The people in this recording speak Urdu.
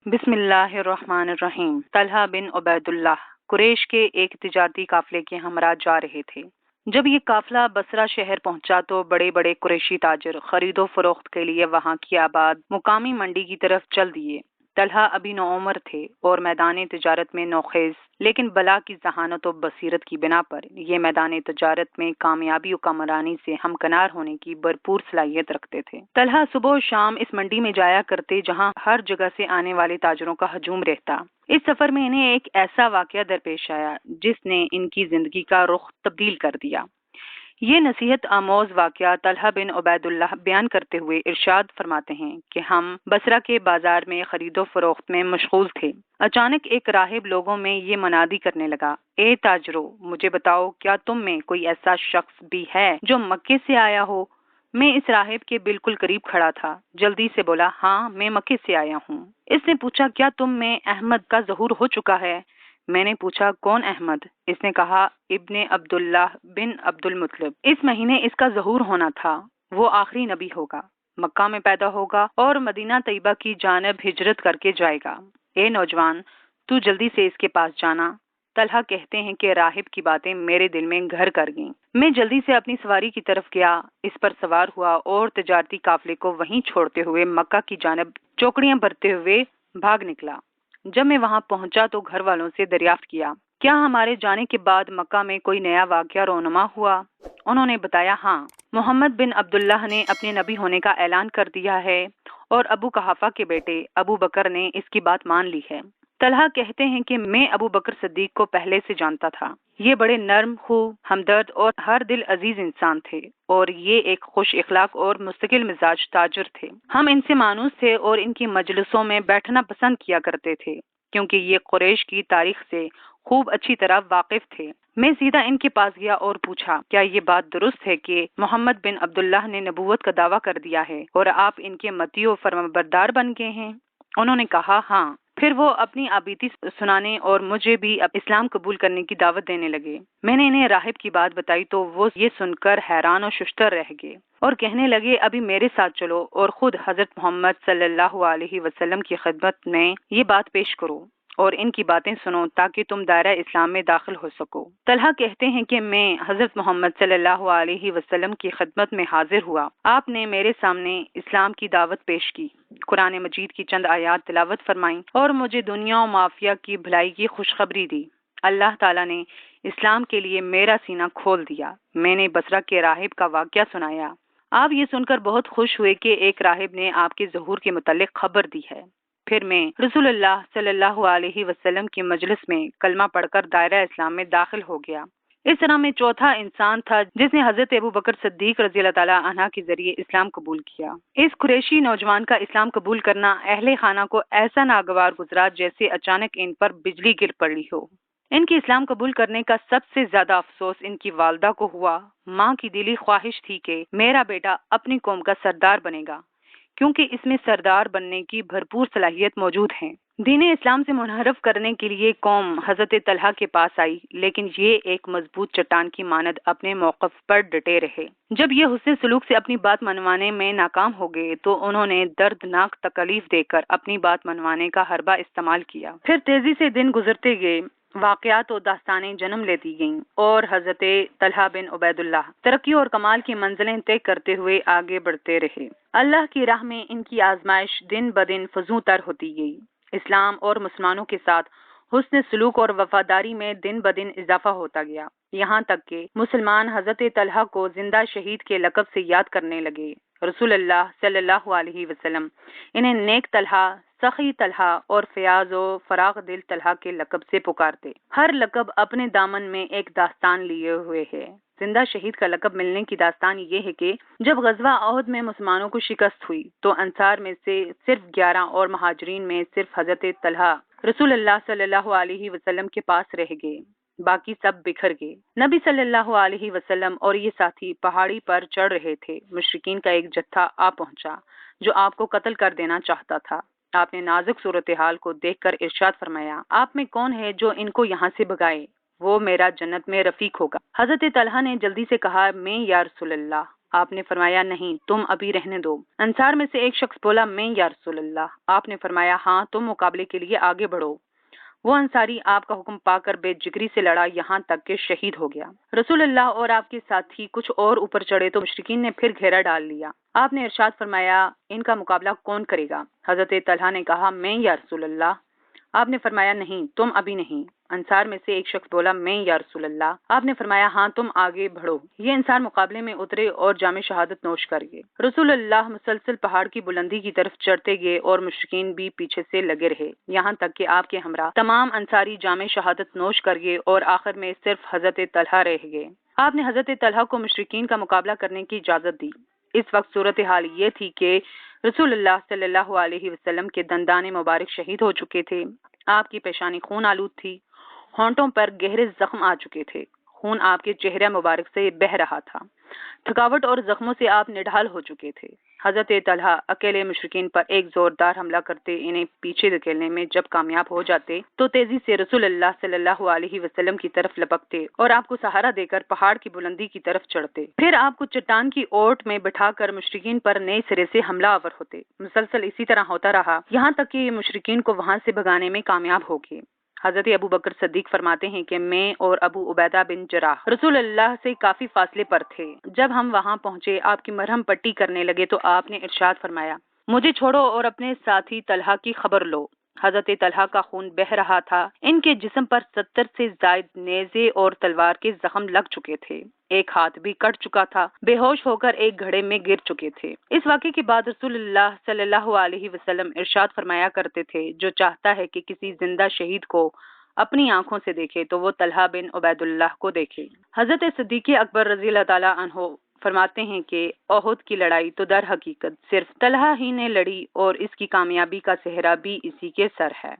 بسم اللہ الرحمن الرحیم۔ طلحہ بن عبید اللہ قریش کے ایک تجارتی قافلے کے ہمراہ جا رہے تھے۔ جب یہ قافلہ بصرہ شہر پہنچا تو بڑے بڑے قریشی تاجر خرید و فروخت کے لیے وہاں کی آباد مقامی منڈی کی طرف چل دیے۔ طلحہ ابھی نوعمر تھے اور میدان تجارت میں نوخیز، لیکن بلا کی ذہانت و بصیرت کی بنا پر یہ میدان تجارت میں کامیابی و کامرانی سے ہمکنار ہونے کی بھرپور صلاحیت رکھتے تھے۔ طلحہ صبح و شام اس منڈی میں جایا کرتے جہاں ہر جگہ سے آنے والے تاجروں کا ہجوم رہتا۔ اس سفر میں انہیں ایک ایسا واقعہ درپیش آیا جس نے ان کی زندگی کا رخ تبدیل کر دیا۔ یہ نصیحت آموز واقعہ طلحہ بن عبید اللہ بیان کرتے ہوئے ارشاد فرماتے ہیں کہ ہم بصرہ کے بازار میں خرید و فروخت میں مشغول تھے۔ اچانک ایک راہب لوگوں میں یہ منادی کرنے لگا، اے تاجرو، مجھے بتاؤ کیا تم میں کوئی ایسا شخص بھی ہے جو مکے سے آیا ہو؟ میں اس راہب کے بالکل قریب کھڑا تھا، جلدی سے بولا، ہاں میں مکے سے آیا ہوں۔ اس نے پوچھا، کیا تم میں احمد کا ظہور ہو چکا ہے؟ میں نے پوچھا، کون احمد؟ اس نے کہا، ابن عبداللہ بن عبد المطلب۔ اس مہینے اس کا ظہور ہونا تھا۔ وہ آخری نبی ہوگا، مکہ میں پیدا ہوگا اور مدینہ طیبہ کی جانب ہجرت کر کے جائے گا۔ اے نوجوان، تو جلدی سے اس کے پاس جانا۔ طلحہ کہتے ہیں کہ راہب کی باتیں میرے دل میں گھر کر گئیں۔ میں جلدی سے اپنی سواری کی طرف گیا، اس پر سوار ہوا اور تجارتی قافلے کو وہیں چھوڑتے ہوئے مکہ کی جانب چوکڑیاں بھرتے ہوئے بھاگ نکلا۔ جب میں وہاں پہنچا تو گھر والوں سے دریافت کیا، کیا ہمارے جانے کے بعد مکہ میں کوئی نیا واقعہ رونما ہوا؟ انہوں نے بتایا، ہاں، محمد بن عبداللہ نے اپنے نبی ہونے کا اعلان کر دیا ہے اور ابو قحافہ کے بیٹے ابو بکر نے اس کی بات مان لی ہے۔ طلحہ کہتے ہیں کہ میں ابو بکر صدیق کو پہلے سے جانتا تھا۔ یہ بڑے نرم خو، ہمدرد اور ہر دل عزیز انسان تھے اور یہ ایک خوش اخلاق اور مستقل مزاج تاجر تھے۔ ہم ان سے مانوس تھے اور ان کی مجلسوں میں بیٹھنا پسند کیا کرتے تھے کیونکہ یہ قریش کی تاریخ سے خوب اچھی طرح واقف تھے۔ میں سیدھا ان کے پاس گیا اور پوچھا، کیا یہ بات درست ہے کہ محمد بن عبداللہ نے نبوت کا دعویٰ کر دیا ہے اور آپ ان کے مطیع و فرمانبردار بن گئے ہیں؟ انہوں نے کہا، ہاں۔ پھر وہ اپنی آبیتی سنانے اور مجھے بھی اسلام قبول کرنے کی دعوت دینے لگے۔ میں نے انہیں راہب کی بات بتائی تو وہ یہ سن کر حیران و ششدر رہ گئے اور کہنے لگے، ابھی میرے ساتھ چلو اور خود حضرت محمد صلی اللہ علیہ وسلم کی خدمت میں یہ بات پیش کرو اور ان کی باتیں سنو تاکہ تم دائرہ اسلام میں داخل ہو سکو۔ طلحہ کہتے ہیں کہ میں حضرت محمد صلی اللہ علیہ وسلم کی خدمت میں حاضر ہوا۔ آپ نے میرے سامنے اسلام کی دعوت پیش کی، قرآن مجید کی چند آیات تلاوت فرمائیں اور مجھے دنیا و معافیہ کی بھلائی کی خوشخبری دی۔ اللہ تعالیٰ نے اسلام کے لیے میرا سینہ کھول دیا۔ میں نے بصرہ کے راہب کا واقعہ سنایا۔ آپ یہ سن کر بہت خوش ہوئے کہ ایک راہب نے آپ کے ظہور کے متعلق خبر دی ہے۔ پھر میں رسول اللہ صلی اللہ علیہ وسلم کی مجلس میں کلمہ پڑھ کر دائرہ اسلام میں داخل ہو گیا۔ اس طرح میں چوتھا انسان تھا جس نے حضرت ابو بکر صدیق رضی اللہ تعالیٰ عنہ کے ذریعے اسلام قبول کیا۔ اس قریشی نوجوان کا اسلام قبول کرنا اہل خانہ کو ایسا ناگوار گزرا جیسے اچانک ان پر بجلی گر پڑی ہو۔ ان کے اسلام قبول کرنے کا سب سے زیادہ افسوس ان کی والدہ کو ہوا۔ ماں کی دلی خواہش تھی کہ میرا بیٹا اپنی قوم کا سردار بنے گا کیونکہ اس میں سردار بننے کی بھرپور صلاحیت موجود ہے۔ دین اسلام سے منحرف کرنے کے لیے قوم حضرت طلحہ کے پاس آئی، لیکن یہ ایک مضبوط چٹان کی مانند اپنے موقف پر ڈٹے رہے۔ جب یہ حسن سلوک سے اپنی بات منوانے میں ناکام ہو گئے تو انہوں نے دردناک تکلیف دے کر اپنی بات منوانے کا حربہ استعمال کیا۔ پھر تیزی سے دن گزرتے گئے، واقعات و داستانیں جنم لیتی گئیں اور حضرت طلحہ بن عبید اللہ ترقی اور کمال کی منزلیں طے کرتے ہوئے آگے بڑھتے رہے۔ اللہ کی راہ میں ان کی آزمائش دن بدن فزوں تر ہوتی گئی۔ اسلام اور مسلمانوں کے ساتھ حسن سلوک اور وفاداری میں دن بدن اضافہ ہوتا گیا، یہاں تک کہ مسلمان حضرت طلحہ کو زندہ شہید کے لقب سے یاد کرنے لگے۔ رسول اللہ صلی اللہ علیہ وسلم انہیں نیک طلحہ، سخی طلحہ اور فیاض و فراغ دل طلحہ کے لقب سے پکارتے۔ ہر لقب اپنے دامن میں ایک داستان لیے ہوئے ہے۔ زندہ شہید کا لقب ملنے کی داستان یہ ہے کہ جب غزوہ احد میں مسلمانوں کو شکست ہوئی تو انصار میں سے صرف 11 اور مہاجرین میں صرف حضرت طلحہ رسول اللہ صلی اللہ علیہ وسلم کے پاس رہ گئے، باقی سب بکھر گئے۔ نبی صلی اللہ علیہ وسلم اور یہ ساتھی پہاڑی پر چڑھ رہے تھے۔ مشرکین کا ایک جتھا آ پہنچا جو آپ کو قتل کر دینا چاہتا تھا۔ آپ نے نازک صورتحال کو دیکھ کر ارشاد فرمایا، آپ میں کون ہے جو ان کو یہاں سے بھگائے؟ وہ میرا جنت میں رفیق ہوگا۔ حضرت طلحہ نے جلدی سے کہا، میں یا رسول اللہ۔ آپ نے فرمایا نہیں، تم ابھی رہنے دو۔ انصار میں سے ایک شخص بولا میں یا رسول اللہ۔ آپ نے فرمایا ہاں، تم مقابلے کے لیے آگے بڑھو۔ وہ انصاری آپ کا حکم پا کر بے جگری سے لڑا یہاں تک کہ شہید ہو گیا۔ رسول اللہ اور آپ کے ساتھی کچھ اور اوپر چڑھے تو مشرکین نے پھر گھیرا ڈال لیا۔ آپ نے ارشاد فرمایا ان کا مقابلہ کون کرے گا؟ حضرت طلحہ نے کہا میں یا رسول اللہ۔ آپ نے فرمایا نہیں، تم ابھی نہیں۔ انصار میں سے ایک شخص بولا میں یا رسول اللہ۔ آپ نے فرمایا ہاں، تم آگے بڑھو۔ یہ انصار مقابلے میں اترے اور جام شہادت نوش کر گئے۔ رسول اللہ مسلسل پہاڑ کی بلندی کی طرف چڑھتے گئے اور مشرکین بھی پیچھے سے لگے رہے، یہاں تک کہ آپ کے ہمراہ تمام انصاری جام شہادت نوش کر گئے اور آخر میں صرف حضرت طلحہ رہ گئے۔ آپ نے حضرت طلحہ کو مشرکین کا مقابلہ کرنے کی اجازت دی۔ اس وقت صورتحال یہ تھی کہ رسول اللہ صلی اللہ علیہ وسلم کے دندان مبارک شہید ہو چکے تھے۔ آپ کی پیشانی خون آلود تھی، ہونٹوں پر گہرے زخم آ چکے تھے، خون آپ کے چہرے مبارک سے بہہ رہا تھا، تھکاوٹ اور زخموں سے آپ نڈھال ہو چکے تھے۔ حضرت طلحہ اکیلے مشرکین پر ایک زوردار حملہ کرتے انہیں پیچھے دھکیلنے میں جب کامیاب ہو جاتے تو تیزی سے رسول اللہ صلی اللہ علیہ وسلم کی طرف لپکتے اور آپ کو سہارا دے کر پہاڑ کی بلندی کی طرف چڑھتے، پھر آپ کو چٹان کی اوٹ میں بٹھا کر مشرکین پر نئے سرے سے حملہ آور ہوتے۔ مسلسل اسی طرح ہوتا رہا یہاں تک کہ یہ مشرکین کو وہاں سے بھگانے میں کامیاب ہو گئے۔ حضرت ابو بکر صدیق فرماتے ہیں کہ میں اور ابو عبیدہ بن جراح رسول اللہ سے کافی فاصلے پر تھے۔ جب ہم وہاں پہنچے آپ کی مرہم پٹی کرنے لگے تو آپ نے ارشاد فرمایا مجھے چھوڑو اور اپنے ساتھی طلحہ کی خبر لو۔ حضرت طلحہ کا خون بہہ رہا تھا، ان کے جسم پر 70 سے زائد نیزے اور تلوار کے زخم لگ چکے تھے، ایک ہاتھ بھی کٹ چکا تھا، بے ہوش ہو کر ایک گھڑے میں گر چکے تھے۔ اس واقعے کے بعد رسول اللہ صلی اللہ علیہ وسلم ارشاد فرمایا کرتے تھے جو چاہتا ہے کہ کسی زندہ شہید کو اپنی آنکھوں سے دیکھے تو وہ طلحہ بن عبید اللہ کو دیکھے۔ حضرت صدیق اکبر رضی اللہ تعالیٰ عنہ فرماتے ہیں کہ احد کی لڑائی تو در حقیقت صرف طلحہ ہی نے لڑی اور اس کی کامیابی کا سہرا بھی اسی کے سر ہے۔